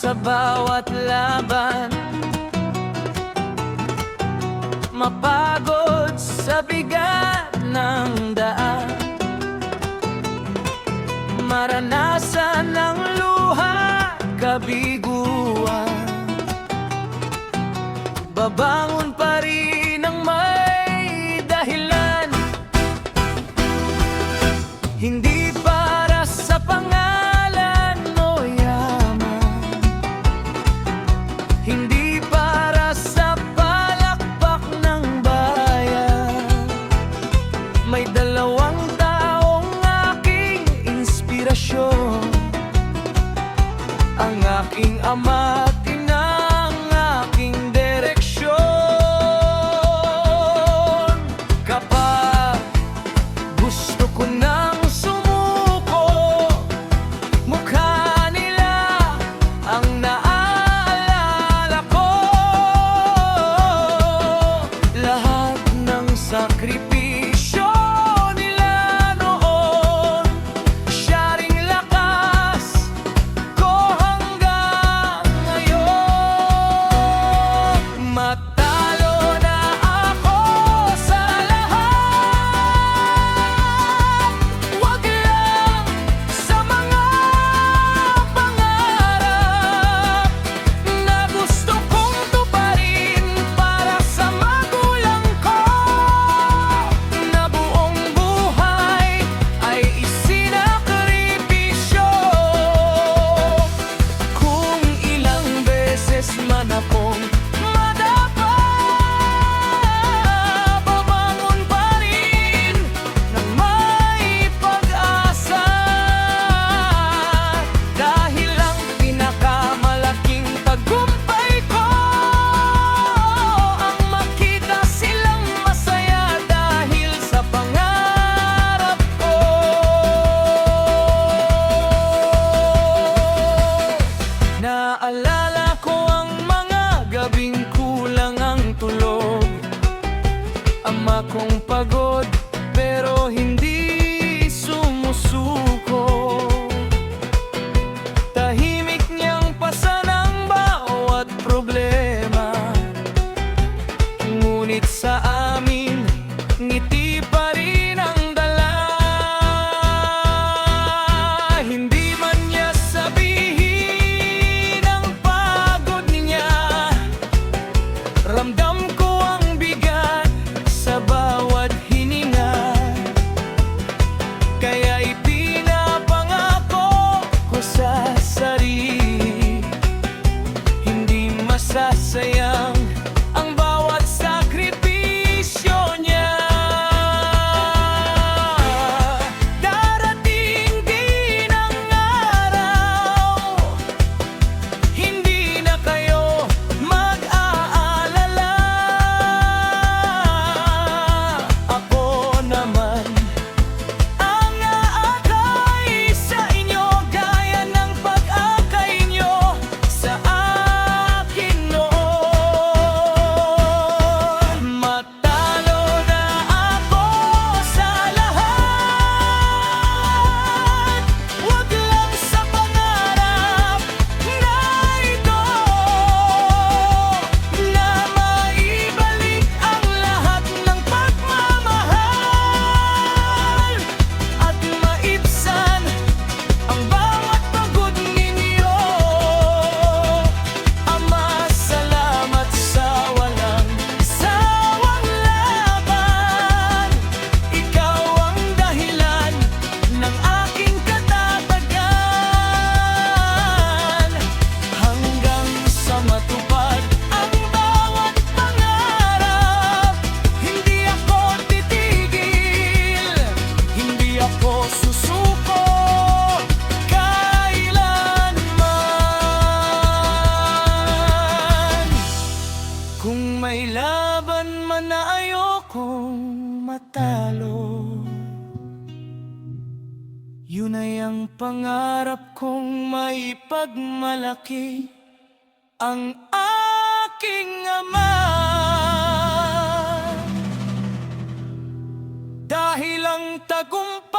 sa bawat laban, mapagod sa bigat ng daan, maranasan ng luha, kabiguan, babangon pa rin ang may dahilan. Hindi para sa pangalan o yaman, hindi para sa palakpak ng bayan. May dalawang taong aking inspirasyon, ang aking ama at ina, ang aking direksyon. Kapag gusto ko nang sumuko, mukha nila ang naaalala ko. Lahat ng sakripisyo nila noon, siya ring lakas ko hanggang ngayon. Matalo na ako sa lahat, wag lang sa mga pangarap na gusto kong tuparin para sa magulang ko, na buong buhay ay isinakripisyo. Kung ilang beses man akong madapa, babangon pa rin ng may pag-asa. Dahil ang pinakamalaking tagumpay ko ang makita silang masaya dahil sa pangarap ko. Naalala ko ang mga gabing kulang ang tulog, ama kong pagod pero hindi sumusuko. Tahimik niyang pasan ang bawat problema, ngunit sa amin ngiti pa rin ang dala. Hindi man niya sabihin ang pagod niya, ramdam ko ang bigat sa bawat hininga. Kaya ipinapangako ko sa sarili, hindi masasayang ang bawat sakripisyo niya. Darating din ang araw, hindi na kayo mag-aalala. Ako naman ang aakay sa inyo, gaya ng pag-akay nyo sa akin noon. Matalo na ako sa lahat, wag lang sa pangarap na ito, na maibalik ang lahat ng pagmamahal at maibsan ang bawat pagod ninyo. Ama, salamat sa walang sawang laban. Ikaw ang dahilan ng aking katatagan, hanggang sa matupad ang bawat pangarap. Hindi ako titigil, hindi ako susuko kailanman. Kung may laban man na ayokong matalo, yun ay ang pangarap kong maipagmalaki ang aking ama. Dahil ang tagumpay